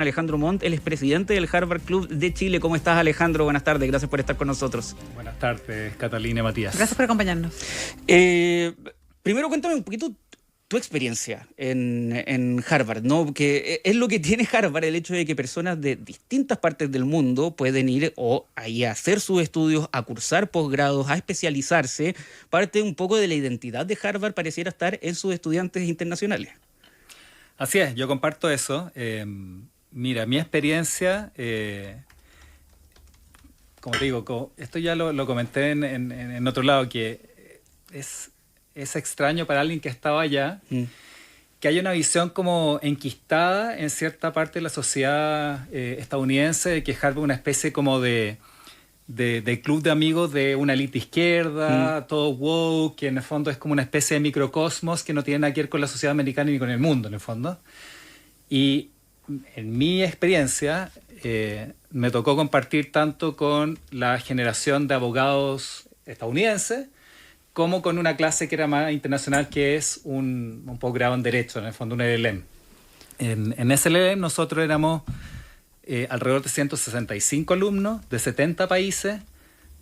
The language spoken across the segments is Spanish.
Alejandro Montt, él es presidente del Harvard Club de Chile. ¿Cómo estás, Alejandro? Buenas tardes, gracias por estar con nosotros. Buenas tardes, Catalina y Matías. Gracias por acompañarnos. Primero cuéntame un poquito tu experiencia en Harvard, ¿no? Que es lo que tiene Harvard, el hecho de que personas de distintas partes del mundo pueden ir ahí a hacer sus estudios, a cursar posgrados, a especializarse. Parte un poco de la identidad de Harvard pareciera estar en sus estudiantes internacionales. Así es, yo comparto eso. Mira, mi experiencia, como te digo, esto ya lo comenté en otro lado, que es extraño para alguien que estaba allá, que haya una visión como enquistada en cierta parte de la sociedad estadounidense, de que Harvard es una especie como de club de amigos de una élite izquierda, todo woke, que en el fondo es como una especie de microcosmos que no tiene nada que ver con la sociedad americana ni con el mundo, en el fondo. Y en mi experiencia, me tocó compartir tanto con la generación de abogados estadounidenses como con una clase que era más internacional, que es un posgrado en Derecho, en el fondo un LLM. En ese LLM nosotros éramos alrededor de 165 alumnos de 70 países,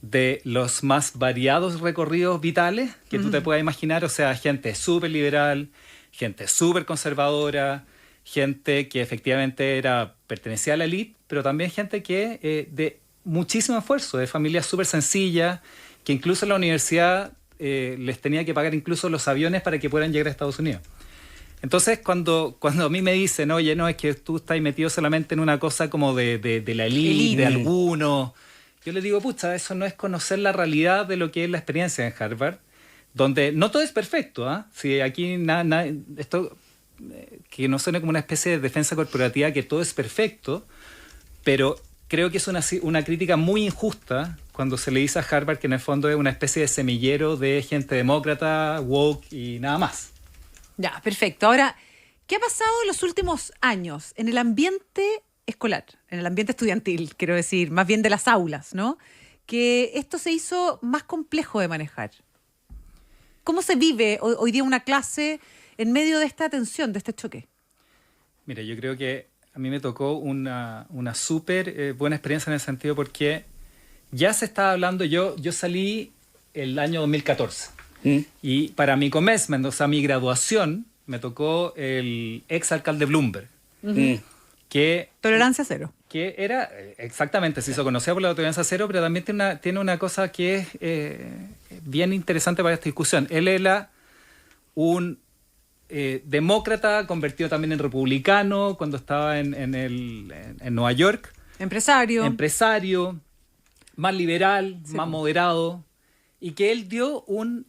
de los más variados recorridos vitales que tú te puedas imaginar, o sea, gente súper liberal, gente súper conservadora, gente que efectivamente pertenecía a la élite, pero también gente que de muchísimo esfuerzo, de familias súper sencillas, que incluso en la universidad les tenía que pagar incluso los aviones para que puedan llegar a Estados Unidos. Entonces, cuando a mí me dicen, oye, no, es que tú estás metido solamente en una cosa como de la élite, de algunos, yo les digo, pucha, eso no es conocer la realidad de lo que es la experiencia en Harvard, donde no todo es perfecto, ¿ah? Si aquí esto que no suene como una especie de defensa corporativa, que todo es perfecto, pero creo que es una crítica muy injusta cuando se le dice a Harvard que en el fondo es una especie de semillero de gente demócrata, woke y nada más. Ya, perfecto. Ahora, ¿qué ha pasado en los últimos años en el ambiente escolar, en el ambiente estudiantil, quiero decir, más bien de las aulas, ¿no? Que esto se hizo más complejo de manejar. ¿Cómo se vive hoy día una clase en medio de esta tensión, de este choque? Mira, yo creo que a mí me tocó una súper buena experiencia en ese sentido, porque ya se estaba hablando, yo salí el año 2014 y para mi commencement, o sea, mi graduación, me tocó el ex alcalde Bloomberg, que Tolerancia cero. Que era, exactamente, se hizo conocida por la tolerancia cero, pero también tiene una cosa que es bien interesante para esta discusión. Él era un demócrata convertido también en republicano cuando estaba en Nueva York. Empresario, más liberal, sí, más moderado, y que él dio un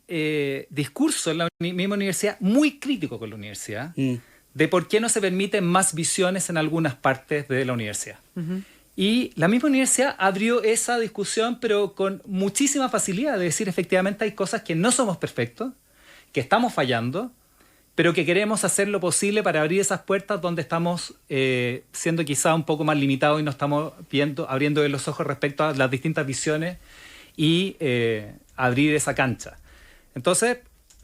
discurso en la misma universidad muy crítico con la universidad, de por qué no se permiten más visiones en algunas partes de la universidad. Y la misma universidad abrió esa discusión, pero con muchísima facilidad, de decir, efectivamente hay cosas que no somos perfectos, que estamos fallando, pero que queremos hacer lo posible para abrir esas puertas donde estamos siendo quizá un poco más limitados y no estamos abriendo los ojos respecto a las distintas visiones y abrir esa cancha. Entonces,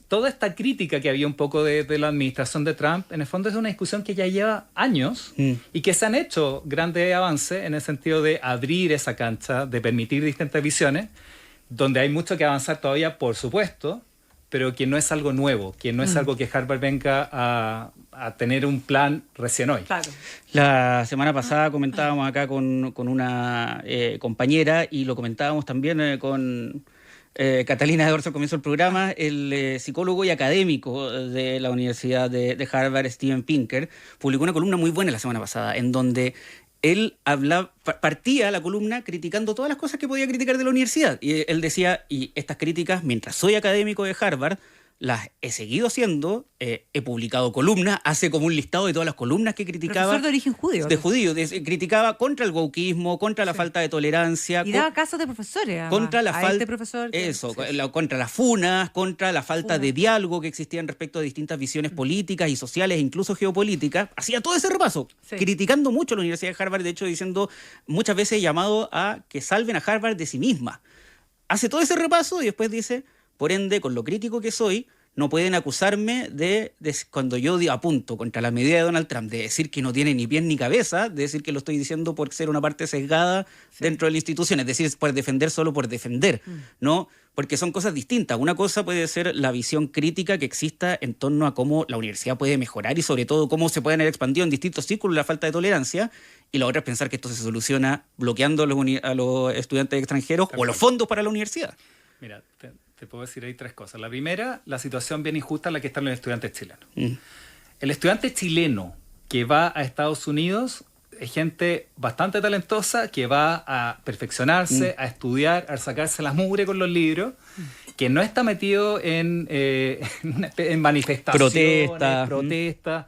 toda esta crítica que había un poco de la administración de Trump, en el fondo es una discusión que ya lleva años y que se han hecho grandes avances en el sentido de abrir esa cancha, de permitir distintas visiones, donde hay mucho que avanzar todavía, por supuesto, pero que no es algo nuevo, que no es algo que Harvard venga a tener un plan recién hoy. Claro. La semana pasada comentábamos acá con una compañera, y lo comentábamos también con Catalina Edwards al comienzo del programa, el psicólogo y académico de la Universidad de Harvard, Steven Pinker, publicó una columna muy buena la semana pasada, en donde él partía la columna criticando todas las cosas que podía criticar de la universidad. Y él decía, y estas críticas, mientras soy académico de Harvard, las he seguido haciendo, he publicado columnas, hace como un listado de todas las columnas que criticaba. Profesor de origen judío. De judío, criticaba contra el wokeismo, contra la falta de tolerancia. Y daba casos de profesores, además, contra la falta, este profesor. Contra las funas, contra la falta de diálogo que existían respecto a distintas visiones políticas y sociales, incluso geopolíticas. Hacía todo ese repaso, criticando mucho a la Universidad de Harvard, de hecho diciendo muchas veces llamado a que salven a Harvard de sí misma. Hace todo ese repaso y después dice, por ende, con lo crítico que soy, no pueden acusarme de cuando yo apunto contra la medida de Donald Trump, de decir que no tiene ni pies ni cabeza, de decir que lo estoy diciendo por ser una parte sesgada dentro de la institución, es decir, por defender solo por defender, ¿no? Porque son cosas distintas. Una cosa puede ser la visión crítica que exista en torno a cómo la universidad puede mejorar y sobre todo cómo se pueden haber expandido en distintos círculos la falta de tolerancia, y la otra es pensar que esto se soluciona bloqueando a los estudiantes extranjeros o los fondos para la universidad. Mira, te puedo decir ahí 3 cosas. La primera, la situación bien injusta en la que están los estudiantes chilenos. El estudiante chileno que va a Estados Unidos es gente bastante talentosa que va a perfeccionarse, a estudiar, a sacarse las mugre con los libros, que no está metido en manifestaciones, protestas,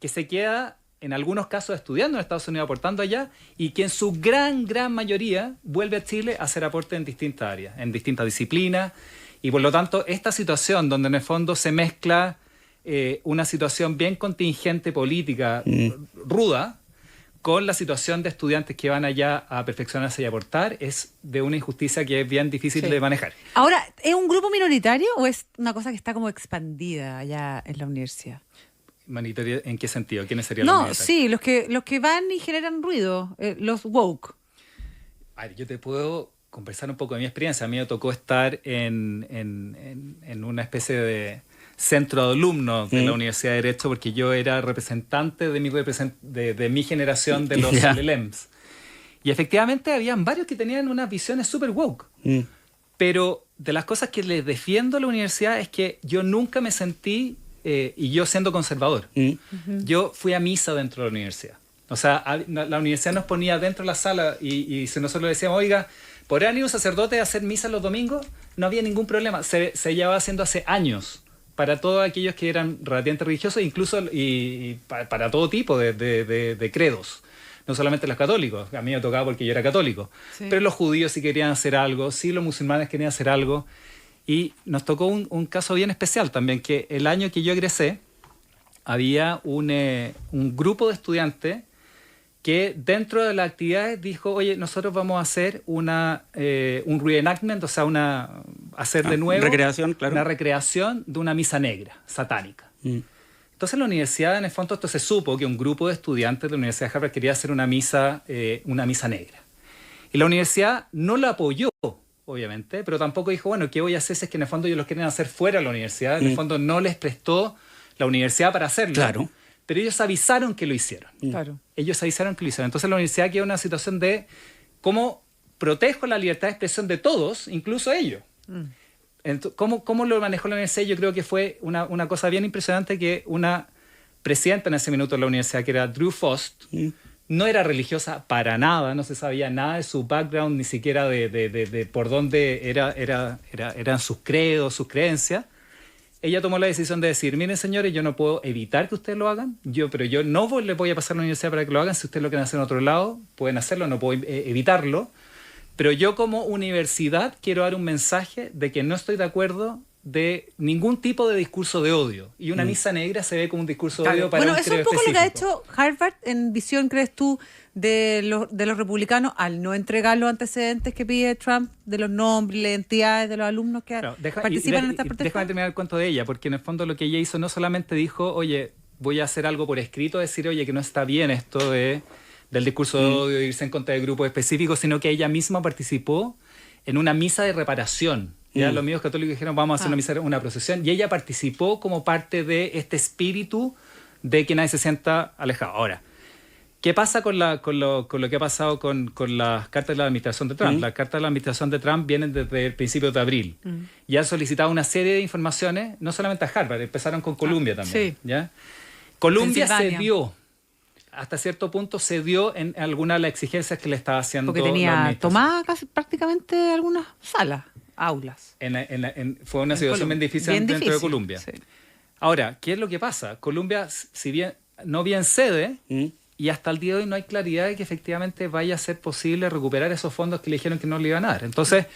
que se queda en algunos casos estudiando en Estados Unidos, aportando allá, y que en su gran mayoría vuelve a Chile a hacer aporte en distintas áreas, en distintas disciplinas, y por lo tanto esta situación donde en el fondo se mezcla una situación bien contingente política, ruda, con la situación de estudiantes que van allá a perfeccionarse y aportar, es de una injusticia que es bien difícil de manejar. Ahora, ¿es un grupo minoritario o es una cosa que está como expandida allá en la universidad? ¿Minoritario en qué sentido? ¿Quiénes serían los minoritarios? Sí, los que van y generan ruido, los woke. A ver, yo te puedo conversar un poco de mi experiencia. A mí me tocó estar en una especie de centro de alumnos de la Universidad de Derecho, porque yo era representante de mi generación de los LLMs. Y efectivamente habían varios que tenían unas visiones súper woke. Pero de las cosas que les defiendo a la universidad es que yo nunca me sentí, y yo siendo conservador, yo fui a misa dentro de la universidad. O sea, la universidad nos ponía dentro de la sala y si nosotros le decíamos, oiga, ¿podrán ir un sacerdote a hacer misa los domingos? No había ningún problema. Se llevaba haciendo hace años para todos aquellos que eran relativamente religiosos, incluso y para todo tipo de credos. No solamente los católicos, a mí me tocaba porque yo era católico, pero los judíos sí querían hacer algo, sí los musulmanes querían hacer algo. Y nos tocó un caso bien especial también, que el año que yo egresé, había un grupo de estudiantes que dentro de las actividades dijo, oye, nosotros vamos a hacer un reenactment, o sea, hacer de nuevo una recreación de una misa negra, satánica. Entonces la universidad, en el fondo, esto se supo que un grupo de estudiantes de la Universidad de Harvard quería hacer una misa negra. Y la universidad no la apoyó, obviamente, pero tampoco dijo, bueno, ¿qué voy a hacer si es que en el fondo ellos los quieren hacer fuera de la universidad? En el fondo no les prestó la universidad para hacerlo. Claro. Pero ellos avisaron que lo hicieron. Claro. Ellos avisaron que lo hicieron. Entonces la universidad queda en una situación de cómo protejo la libertad de expresión de todos, incluso ellos. ¿Cómo lo manejó la universidad? Yo creo que fue una cosa bien impresionante, que una presidenta en ese minuto de la universidad, que era Drew Fost, no era religiosa para nada, no se sabía nada de su background, ni siquiera de por dónde eran sus credos, sus creencias. Ella tomó la decisión de decir, miren señores, yo no puedo evitar que ustedes lo hagan, pero yo no les voy a pasar a la universidad para que lo hagan. Si ustedes lo quieren hacer en otro lado, pueden hacerlo, no puedo evitarlo. Pero yo como universidad quiero dar un mensaje de que no estoy de acuerdo de ningún tipo de discurso de odio. Y una misa negra se ve como un discurso de odio para un credo específico. Bueno, eso es un poco lo que ha hecho Harvard en visión, ¿crees tú, de los republicanos al no entregar los antecedentes que pide Trump de los nombres, las entidades de los alumnos que participan en estas protestas? Déjame terminar el cuento de ella, porque en el fondo lo que ella hizo no solamente dijo, oye, voy a hacer algo por escrito, decir, oye, que no está bien esto del discurso de odio, de irse en contra de grupos específicos, sino que ella misma participó en una misa de reparación. Ya los amigos católicos dijeron, vamos a hacer una procesión, y ella participó como parte de este espíritu de que nadie se sienta alejado. Ahora, ¿qué pasa con lo que ha pasado con las cartas de la administración de Trump? Las cartas de la administración de Trump vienen desde el principio de abril y han solicitado una serie de informaciones, no solamente a Harvard, empezaron con Columbia también. ¿Ya? Columbia cedió, hasta cierto punto cedió en algunas de las exigencias que le estaba haciendo. Porque tenía tomada casi prácticamente algunas salas, aulas. Fue una situación bien difícil dentro de Columbia. Sí. Ahora, ¿qué es lo que pasa? Columbia, si bien no bien cede, y hasta el día de hoy no hay claridad de que efectivamente vaya a ser posible recuperar esos fondos que le dijeron que no le iban a dar. Entonces,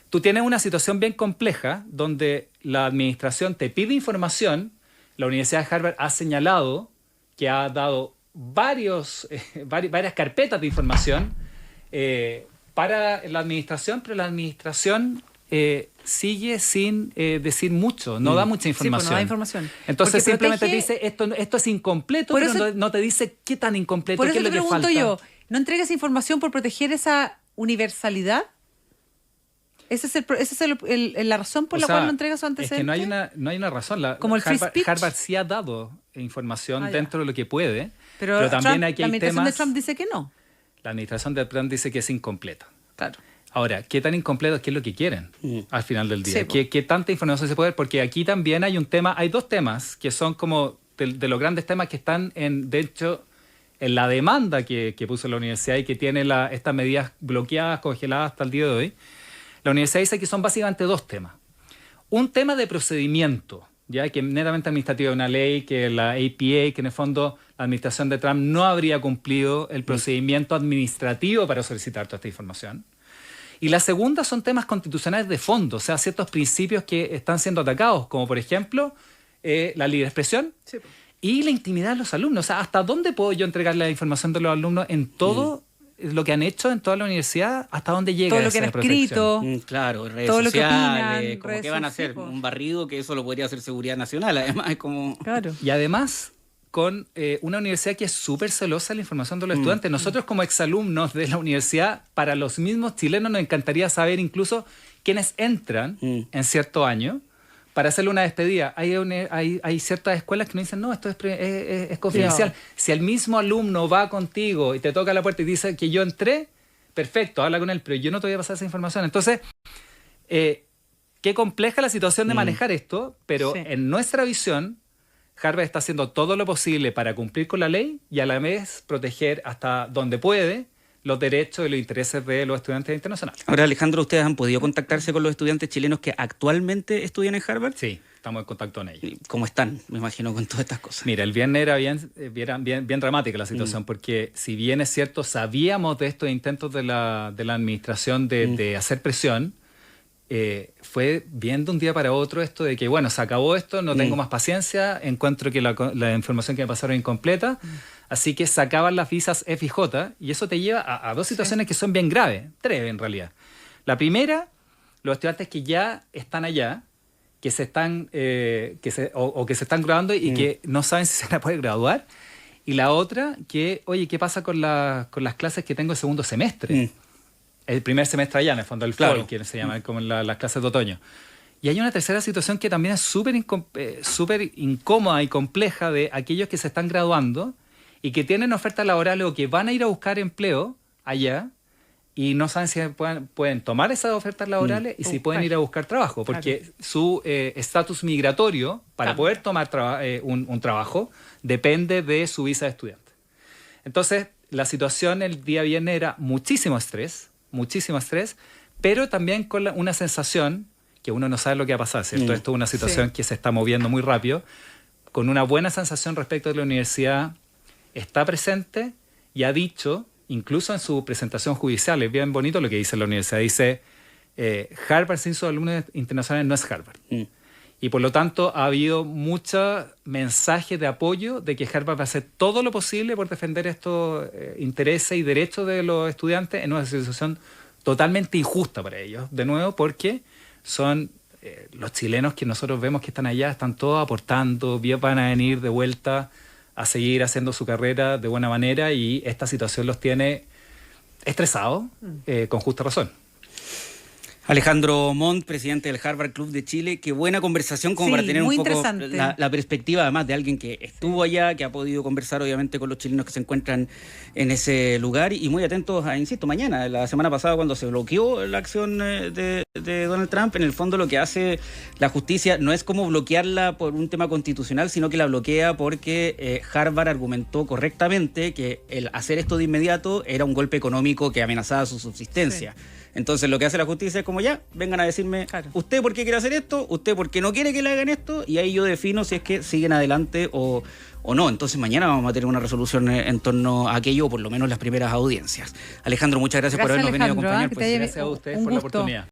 tú tienes una situación bien compleja donde la administración te pide información. La Universidad de Harvard ha señalado que ha dado varias carpetas de información para la administración, pero la administración sigue sin decir mucho, no da mucha información. Sí, pues no da información. Entonces Porque simplemente protege... dice, esto es incompleto, Por pero eso... no te dice qué tan incompleto, Por qué eso es lo te que pregunto falta. yo, ¿no entregas información por proteger esa universalidad? ¿Esa es la razón por la cual no entregas su antecedente? Es que no hay una razón. Como el free speech. Harvard sí ha dado información dentro de lo que puede, pero también Trump, aquí la hay administración temas... de Trump dice que no. La administración de Trump dice que es incompleta. Claro. Ahora, ¿qué tan incompleto? ¿Qué es lo que quieren al final del día? Sí, ¿Qué tanta información se puede? Porque aquí también hay un tema, hay dos temas que son como de los grandes temas que están, de hecho, en la demanda que puso la universidad y que tiene estas medidas bloqueadas, congeladas hasta el día de hoy. La universidad dice que son básicamente dos temas. Un tema de procedimiento, ya que netamente administrativo, una ley que la APA, que en el fondo la administración de Trump no habría cumplido el procedimiento administrativo para solicitar toda esta información. Y la segunda son temas constitucionales de fondo, o sea, ciertos principios que están siendo atacados, como por ejemplo la libre expresión y la intimidad de los alumnos. O sea, ¿hasta dónde puedo yo entregar la información de los alumnos en todo lo que han hecho en toda la universidad? ¿Hasta dónde llega todo lo que han escrito? Claro, redes todo sociales, lo que opinan, como que van a hacer un barrido que eso lo podría hacer Seguridad Nacional, además es como... Claro. Y además con una universidad que es súper celosa de la información de los estudiantes. Nosotros como exalumnos de la universidad, para los mismos chilenos nos encantaría saber incluso quiénes entran en cierto año para hacerle una despedida. Hay ciertas escuelas que nos dicen, no, esto es confidencial. Si el mismo alumno va contigo y te toca la puerta y dice que yo entré, perfecto, habla con él, pero yo no te voy a pasar esa información. Entonces, qué compleja la situación de manejar esto, pero en nuestra visión, Harvard está haciendo todo lo posible para cumplir con la ley y a la vez proteger hasta donde puede los derechos y los intereses de los estudiantes internacionales. Ahora, Alejandro, ¿ustedes han podido contactarse con los estudiantes chilenos que actualmente estudian en Harvard? Sí, estamos en contacto con ellos. ¿Cómo están? Me imagino con todas estas cosas. Mira, el viernes era bien dramática la situación, porque si bien es cierto, sabíamos de estos intentos de la administración de hacer presión, fue bien de un día para otro esto de que, bueno, se acabó esto, no tengo más paciencia, encuentro que la información que me pasaron es incompleta, así que sacaban las visas F y J, y eso te lleva a dos situaciones que son bien graves, tres en realidad. La primera, los estudiantes que ya están allá, que se están que se están graduando y que no saben si se van a poder graduar. Y la otra, que, oye, ¿qué pasa con las clases que tengo el segundo semestre? El primer semestre allá, en el fondo, el fall, que se llama, como las clases de otoño. Y hay una tercera situación que también es súper incómoda y compleja de aquellos que se están graduando y que tienen ofertas laborales o que van a ir a buscar empleo allá y no saben si pueden tomar esas ofertas laborales y si pueden ir a buscar trabajo, porque su estatus migratorio para poder tomar un trabajo depende de su visa de estudiante. Entonces, la situación el día viernes era muchísimo estrés, pero también con una sensación que uno no sabe lo que va a pasar, ¿cierto? Esto es una situación que se está moviendo muy rápido, con una buena sensación respecto de la universidad, está presente y ha dicho, incluso en su presentación judicial, es bien bonito lo que dice la universidad, dice, Harvard sin sus alumnos internacionales no es Harvard. Y por lo tanto ha habido muchos mensajes de apoyo de que Harvard va a hacer todo lo posible por defender estos intereses y derechos de los estudiantes en una situación totalmente injusta para ellos. De nuevo, porque son los chilenos que nosotros vemos que están allá, están todos aportando, van a venir de vuelta a seguir haciendo su carrera de buena manera y esta situación los tiene estresados con justa razón. Alejandro Montt, presidente del Harvard Club de Chile, qué buena conversación como para tener un poco la perspectiva además de alguien que estuvo allá, que ha podido conversar obviamente con los chilenos que se encuentran en ese lugar y muy atentos a, insisto, mañana, la semana pasada cuando se bloqueó la acción de Donald Trump, en el fondo lo que hace la justicia no es como bloquearla por un tema constitucional, sino que la bloquea porque Harvard argumentó correctamente que el hacer esto de inmediato era un golpe económico que amenazaba su subsistencia. Sí. Entonces lo que hace la justicia es como ya, vengan a decirme, ¿usted por qué quiere hacer esto? ¿Usted por qué no quiere que le hagan esto? Y ahí yo defino si es que siguen adelante o no. Entonces mañana vamos a tener una resolución en torno a aquello, o por lo menos las primeras audiencias. Alejandro, muchas gracias por habernos venido a acompañar. Gracias a ustedes por la oportunidad.